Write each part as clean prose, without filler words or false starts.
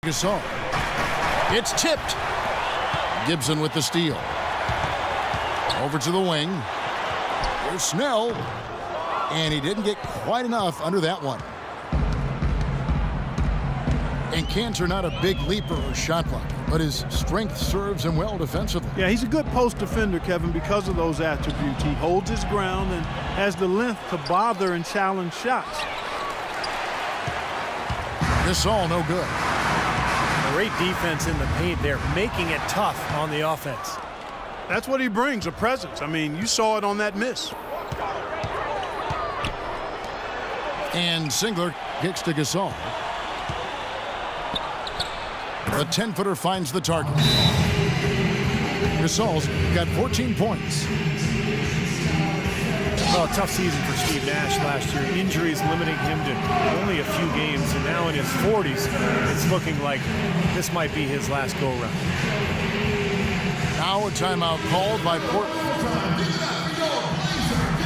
Gasol. It's tipped. Gibson with the steal. Over to the wing. Here's Snell. And he didn't get quite enough under that one. And Cantor not a big leaper or shot blocker, but his strength serves him well defensively. Yeah, he's a good post defender, Kevin, because of those attributes. He holds his ground and has the length to bother and challenge shots. This all no good. Great defense in the paint there, making it tough on the offense. That's what he brings, a presence. I mean, you saw it on that miss. And Singler kicks to Gasol. The 10-footer finds the target. Gasol's got 14 points. Well, a tough season for Steve Nash last year. Injuries limiting him to only a few games, and now in his 40s, it's looking like this might be his last go-round. Now a timeout called by Portland.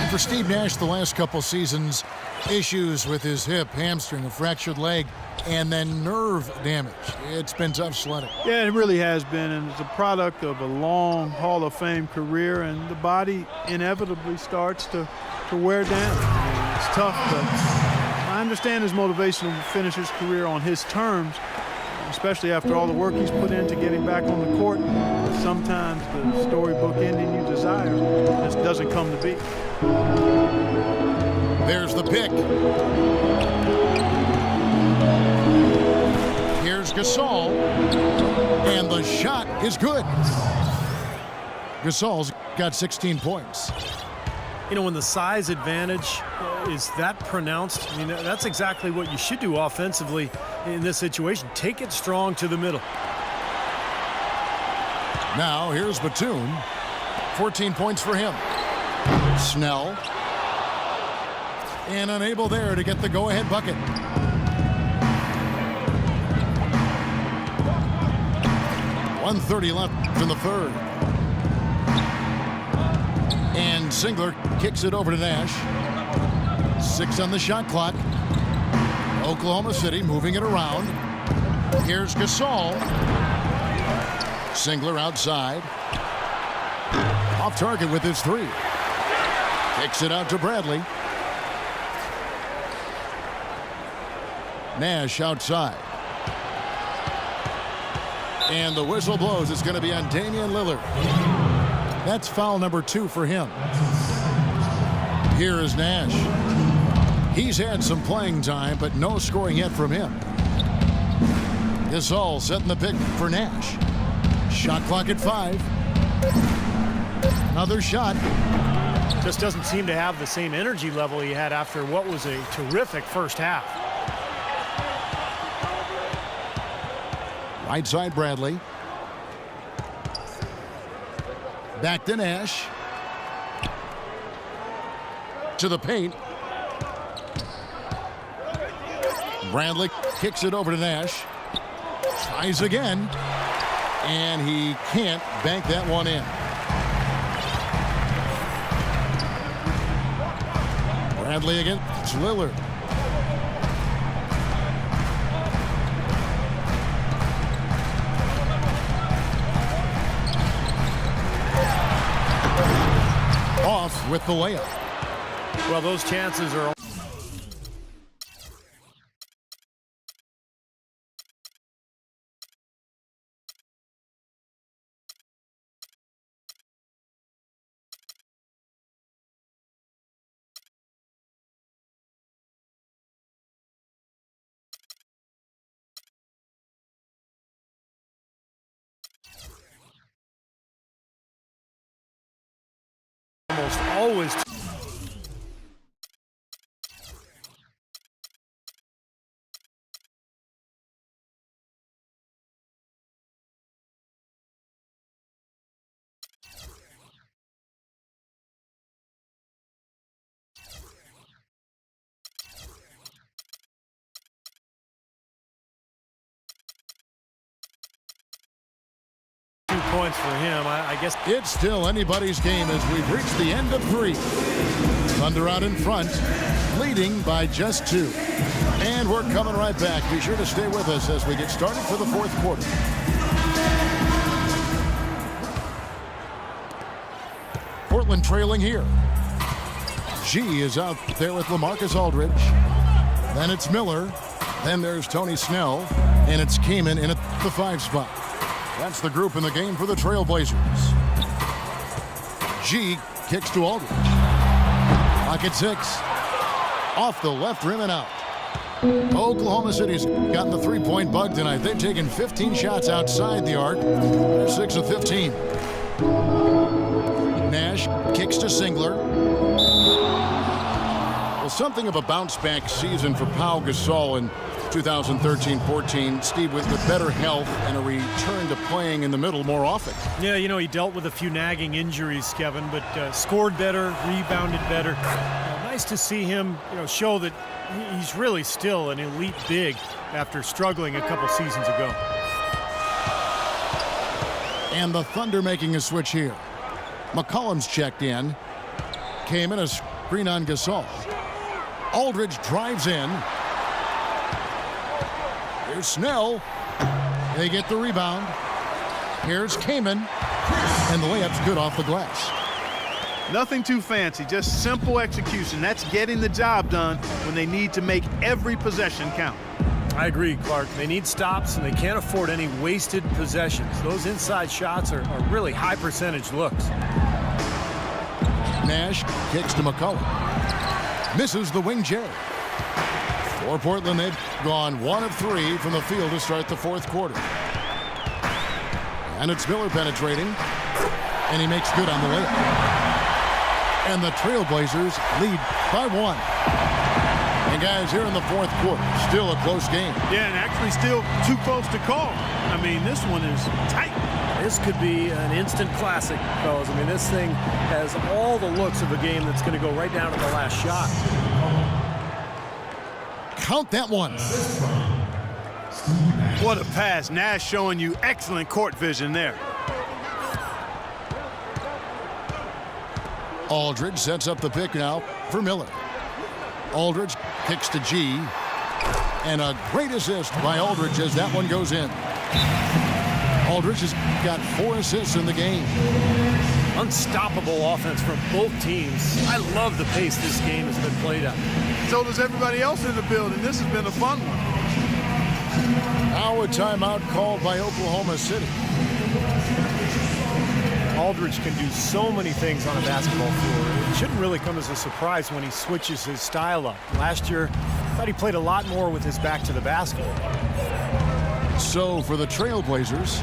For Steve Nash, the last couple seasons, issues with his hip, hamstring, a fractured leg, and then nerve damage. It's been tough sledding. Yeah, it really has been, and it's a product of a long Hall of Fame career, and the body inevitably starts to wear down. I mean, it's tough, but I understand his motivation to finish his career on his terms, especially after all the work he's put in to get him back on the court. Sometimes the storybook ending you desire just doesn't come to be. There's the pick. Here's Gasol, and the shot is good. Gasol's got 16 points. You know, when the size advantage is that pronounced, I mean, that's exactly what you should do offensively in this situation. Take it strong to the middle. Now here's Batum. 14 points for him. Snell. And unable there to get the go-ahead bucket. .130 left in the third. And Singler kicks it over to Nash. 6 on the shot clock. Oklahoma City moving it around. Here's Gasol. Singler outside. Off target with his 3. Kicks it out to Bradley. Nash outside. And the whistle blows. It's going to be on Damian Lillard. That's foul number 2 for him. Here is Nash. He's had some playing time, but no scoring yet from him. Gasol setting the pick for Nash. Shot clock at 5. Another shot. Just doesn't seem to have the same energy level he had after what was a terrific first half. Right side Bradley. Back to Nash. To the paint. Bradley kicks it over to Nash. Tries again. And he can't bank that one in. Bradley against Lillard. Off with the layup. Well, those chances are... almost always. Points for him. I guess it's still anybody's game as we've reached the end of 3. Thunder out in front, leading by just 2. And we're coming right back. Be sure to stay with us as we get started for the fourth quarter. Portland trailing here. G is out there with LaMarcus Aldridge. Then it's Miller. Then there's Tony Snell. And it's Kaman in at the 5 spot. That's the group in the game for the Trailblazers. G kicks to Aldridge. Pocket 6. Off the left rim and out. Oklahoma City's gotten the three-point bug tonight. They've taken 15 shots outside the arc. They're 6 of 15. Nash kicks to Singler. Well, something of a bounce-back season for Pau Gasol in 2013-14. Steve, with better health and a return to playing in the middle more often. Yeah, you know, he dealt with a few nagging injuries, Kevin, but scored better, rebounded better. Nice to see him, show that he's really still an elite big after struggling a couple seasons ago. And the Thunder making a switch here. McCollum's checked in. Came in a screen on Gasol. Aldridge drives in. Here's Snell. They get the rebound. Here's Kaman. And the layup's good off the glass. Nothing too fancy, just simple execution. That's getting the job done when they need to make every possession count. I agree, Clark. They need stops, and they can't afford any wasted possessions. Those inside shots are really high-percentage looks. Nash kicks to McCollum. Misses the wing J. For Portland, they've gone 1 of 3 from the field to start the fourth quarter. And it's Miller penetrating. And he makes good on the layup. And the Trailblazers lead by 1. And guys, here in the fourth quarter, still a close game. Yeah, and actually still too close to call. I mean, this one is tight. This could be an instant classic, fellas. I mean, this thing has all the looks of a game that's going to go right down to the last shot. Count that one. What a pass. Nash showing you excellent court vision there. Aldridge sets up the pick now for Miller. Aldridge kicks to G. And a great assist by Aldridge as that one goes in. Aldridge has got 4 assists in the game. Unstoppable offense from both teams. I love the pace this game has been played at. So does everybody else in the building. This has been a fun one. Now a timeout called by Oklahoma City. Aldridge can do so many things on a basketball floor. It shouldn't really come as a surprise when he switches his style up. Last year, I thought he played a lot more with his back to the basket. So for the Trailblazers,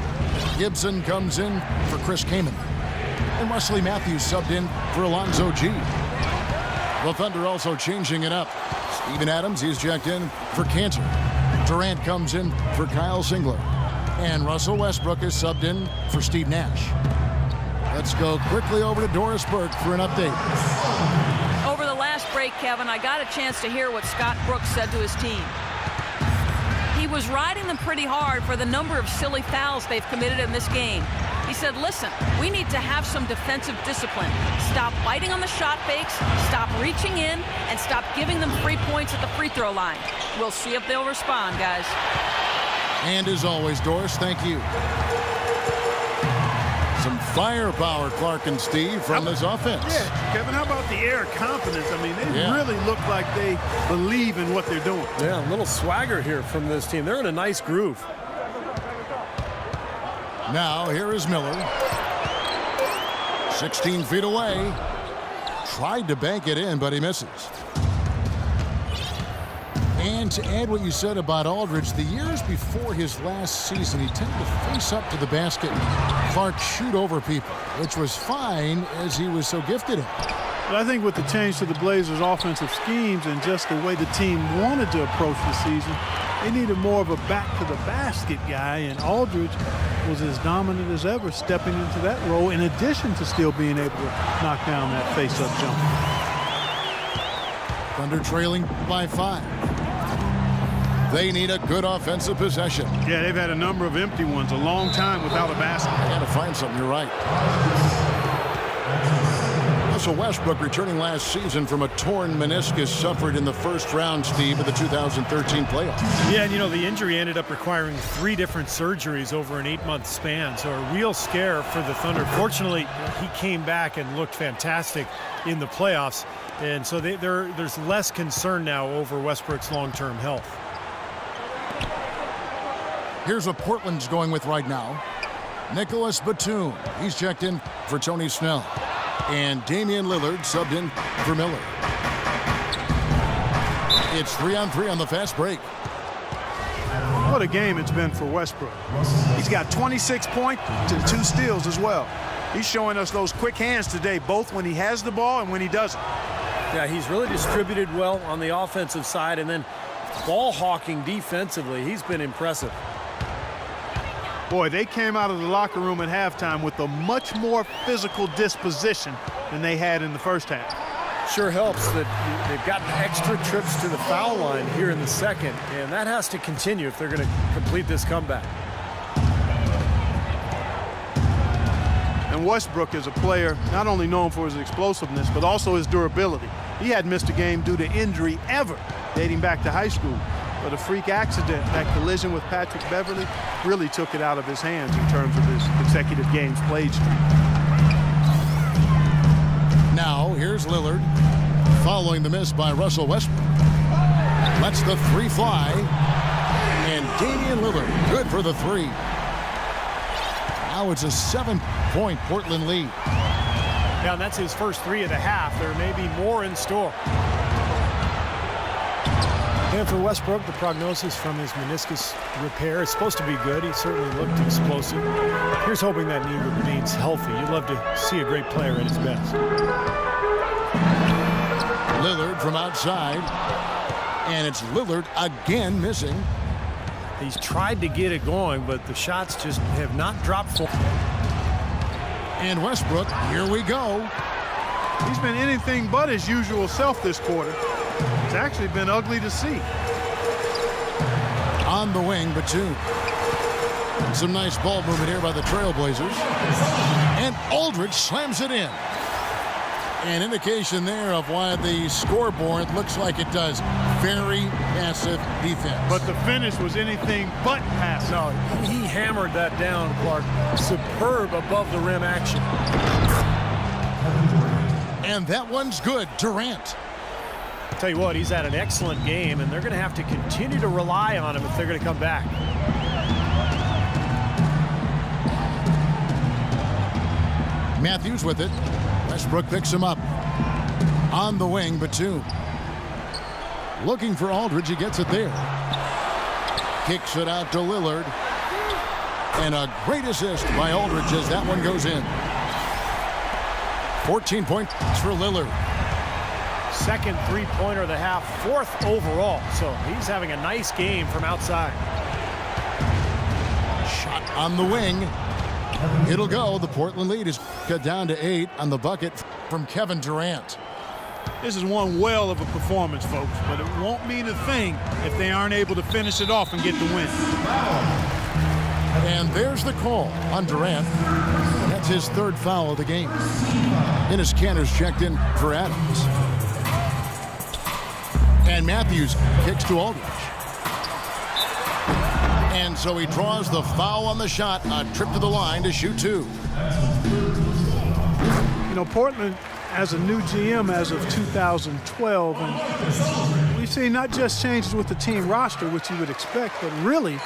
Gibson comes in for Chris Kaman. And Wesley Matthews subbed in for Alonzo G. The Thunder also changing it up. Steven Adams, he's checked in for Cantor. Durant comes in for Kyle Singler. And Russell Westbrook is subbed in for Steve Nash. Let's go quickly over to Doris Burke for an update. Over the last break, Kevin, I got a chance to hear what Scott Brooks said to his team. He was riding them pretty hard for the number of silly fouls they've committed in this game. He said, listen, we need to have some defensive discipline. Stop biting on the shot fakes, stop reaching in, and stop giving them free points at the free throw line. We'll see if they'll respond, guys. And as always, Doris, thank you. Some firepower, Clark and Steve, from this offense. Yeah, Kevin, how about the air of confidence? I mean, they really look like they believe in what they're doing. Yeah, a little swagger here from this team. They're in a nice groove. Now, here is Miller. 16 feet away. Tried to bank it in, but he misses. And to add what you said about Aldridge, the years before his last season, he tended to face up to the basket and Clark shoot over people, which was fine as he was so gifted at it. But I think with the change to the Blazers' offensive schemes and just the way the team wanted to approach the season, they needed more of a back-to-the-basket guy, and Aldridge was as dominant as ever stepping into that role, in addition to still being able to knock down that face-up jumper. Thunder trailing by 5. They need a good offensive possession. Yeah, they've had a number of empty ones, a long time without a basket. I got to find something, you're right. Russell Westbrook returning last season from a torn meniscus suffered in the first round, Steve, of the 2013 playoffs. Yeah, and the injury ended up requiring 3 different surgeries over an 8-month span, so a real scare for the Thunder. Fortunately, he came back and looked fantastic in the playoffs, and so there's less concern now over Westbrook's long-term health. Here's what Portland's going with right now. Nicholas Batum, he's checked in for Tony Snell. And Damian Lillard subbed in for Miller. It's 3-on-3 on the fast break. What a game it's been for Westbrook. He's got 26 points and 2 steals as well. He's showing us those quick hands today, both when he has the ball and when he doesn't. Yeah, he's really distributed well on the offensive side, and then ball hawking defensively. He's been impressive. Boy, they came out of the locker room at halftime with a much more physical disposition than they had in the first half. Sure helps that they've gotten extra trips to the foul line here in the second, and that has to continue if they're going to complete this comeback. And Westbrook is a player not only known for his explosiveness, but also his durability. He hadn't missed a game due to injury ever, dating back to high school. But a freak accident, that collision with Patrick Beverly, really took it out of his hands in terms of his consecutive games played streak. Now, here's Lillard, following the miss by Russell Westbrook. Lets the 3 fly, and Damian Lillard, good for the 3. Now it's a 7-point Portland lead. Yeah, and that's his first 3 of the half. There may be more in store. And for Westbrook, the prognosis from his meniscus repair is supposed to be good. He certainly looked explosive. Here's hoping that knee remains healthy. You'd love to see a great player at his best. Lillard from outside, and it's Lillard again missing. He's tried to get it going, but the shots just have not dropped for him. And Westbrook, here we go. He's been anything but his usual self this quarter. It's actually been ugly to see. On the wing, Batum. Some nice ball movement here by the Trailblazers. And Aldridge slams it in. An indication there of why the scoreboard looks like it does. Very passive defense. But the finish was anything but passive. No, he hammered that down, Clark. Superb above the rim action. And that one's good. Durant. Tell you what, he's had an excellent game, and they're going to have to continue to rely on him if they're going to come back. Matthews with it. Westbrook picks him up. On the wing, Batum. Looking for Aldridge. He gets it there. Kicks it out to Lillard. And a great assist by Aldridge as that one goes in. 14 points for Lillard. Second 3-pointer of the half, 4th overall. So he's having a nice game from outside. Shot on the wing. It'll go. The Portland lead is cut down to 8 on the bucket from Kevin Durant. This is one well of a performance, folks, but it won't mean a thing if they aren't able to finish it off and get the win. And there's the call on Durant. That's his 3rd foul of the game. Enes Kanter's checked in for Adams. And Matthews kicks to Aldridge. And so he draws the foul on the shot. A trip to the line to shoot 2. You know, Portland has a new GM as of 2012. And we've seen not just changes with the team roster, which you would expect, but really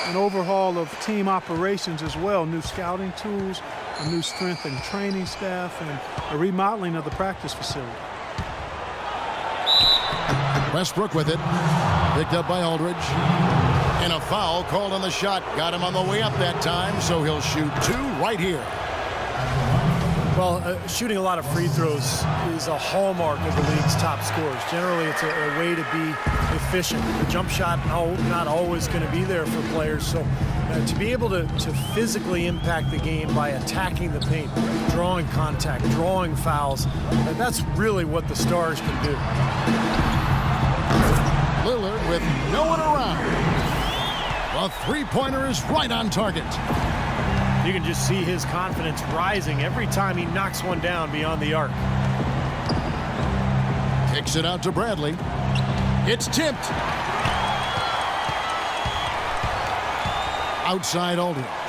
an overhaul of team operations as well. New scouting tools, a new strength and training staff, and a remodeling of the practice facility. Westbrook with it. Picked up by Aldridge. And a foul called on the shot. Got him on the way up that time, so he'll shoot 2 right here. Well, shooting a lot of free throws is a hallmark of the league's top scorers. Generally, it's a way to be efficient. The jump shot, not always going to be there for players. So to be able to physically impact the game by attacking the paint, drawing contact, drawing fouls, that's really what the stars can do. Lillard with no one around. A 3-pointer is right on target. You can just see his confidence rising every time he knocks one down beyond the arc. Kicks it out to Bradley. It's tipped. Outside Aldridge.